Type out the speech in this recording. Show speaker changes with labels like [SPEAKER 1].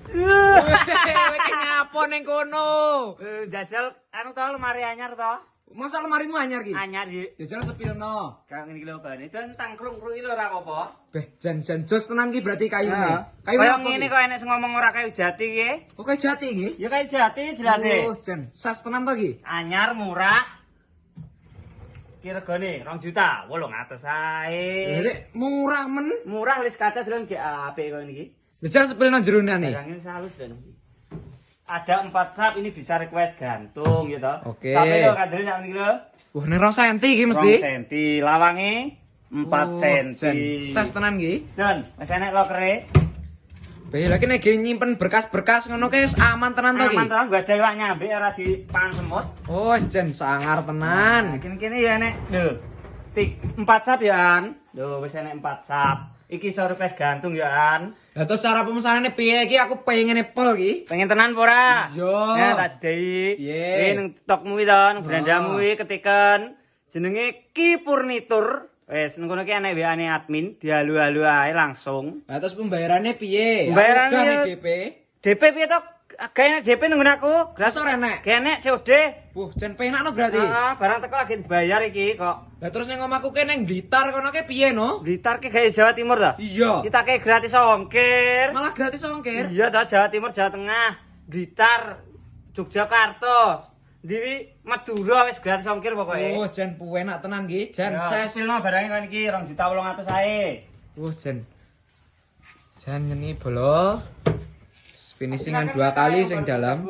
[SPEAKER 1] Kowe nyapa ning kono?
[SPEAKER 2] Jajal anu to lemari anyar to.
[SPEAKER 1] Masa lemarimu anyar ki?
[SPEAKER 2] Anyar iki.
[SPEAKER 1] Jajal sepilno.
[SPEAKER 2] Kang ngene iki lho bane tentang krung-krungi lho ora apa-apa.
[SPEAKER 1] Beh, jan jos tenan ki berarti kayune.
[SPEAKER 2] Kayu
[SPEAKER 1] Kayu apa
[SPEAKER 2] ngene
[SPEAKER 1] ki?
[SPEAKER 2] kok enek sing ngomong ora kayu jati ki.
[SPEAKER 1] Kok kayu jati iki?
[SPEAKER 2] Ya kayu jati jelas e.
[SPEAKER 1] Oh, jan sas tenan to ki?
[SPEAKER 2] Anyar murah. Ki regane 2 juta 800 ae.
[SPEAKER 1] Lek murah men.
[SPEAKER 2] Murah wis kaca delon gek apik kok niki.
[SPEAKER 1] Jajal sepilno jerone nih.
[SPEAKER 2] Barangnya halus dan ada 4 sap ini bisa request gantung gitu.
[SPEAKER 1] Oke.
[SPEAKER 2] Sampai lo kadri sak niki lho.
[SPEAKER 1] Wah, ning 2 cm iki
[SPEAKER 2] 2
[SPEAKER 1] mesti.
[SPEAKER 2] cm, lawange 4 cm.
[SPEAKER 1] Sas tenan ki.
[SPEAKER 2] Dan wis enek lokere.
[SPEAKER 1] Beh, lagi nek nyimpen berkas-berkas ngono ki aman tenan to ki?
[SPEAKER 2] Aman to, gak ada iwak nyambe ora dipangan semut.
[SPEAKER 1] Oh, jan sangar tenan.
[SPEAKER 2] Kene-kene ya enek lho. 4 sap ya an. Lho wis enek 4 sap. Iki iso request gantung ya an.
[SPEAKER 1] Lah terus cara pemesanane piye iki? Aku pengen pol ki.
[SPEAKER 2] Pengen tenan apa ora?
[SPEAKER 1] Iya.
[SPEAKER 2] Ya tak didehi.
[SPEAKER 1] Piye?
[SPEAKER 2] Kuwi ning tokmu iki to, ning brandamu iki ketiken jenenge Ki Purnitur. Wes ning kono ki enek WA-ne admin, dihalu-halu ae langsung.
[SPEAKER 1] Lah terus pembayarannya piye?
[SPEAKER 2] Pembayaran
[SPEAKER 1] Aku
[SPEAKER 2] ya-
[SPEAKER 1] DP.
[SPEAKER 2] DP piye to? Gawe nek DP nang aku.
[SPEAKER 1] Gratis ora enek.
[SPEAKER 2] Gawe nek COD.
[SPEAKER 1] Wah, jan penakno berarti.
[SPEAKER 2] Heeh, barang teko lagi dibayar iki kok.
[SPEAKER 1] Lah terus ning omahku ki ning Blitar kono ki piye no?
[SPEAKER 2] Blitar ki gawe Jawa Timur ta?
[SPEAKER 1] Iya.
[SPEAKER 2] Kita kayak gratis ongkir.
[SPEAKER 1] Malah gratis ongkir.
[SPEAKER 2] Iya ta, Jawa Timur, Jawa Tengah, Blitar, Yogyakarta. Ndi Madura wis gratis ongkir pokoknya.
[SPEAKER 1] Oh, jan enak tenan ki, jan
[SPEAKER 2] Ya,
[SPEAKER 1] ses.
[SPEAKER 2] sepilno barangnya kan iki 2 juta 800 ae.
[SPEAKER 1] Wah, jan. Jan ngene bolo. Finishingan 2 kali sing dalam.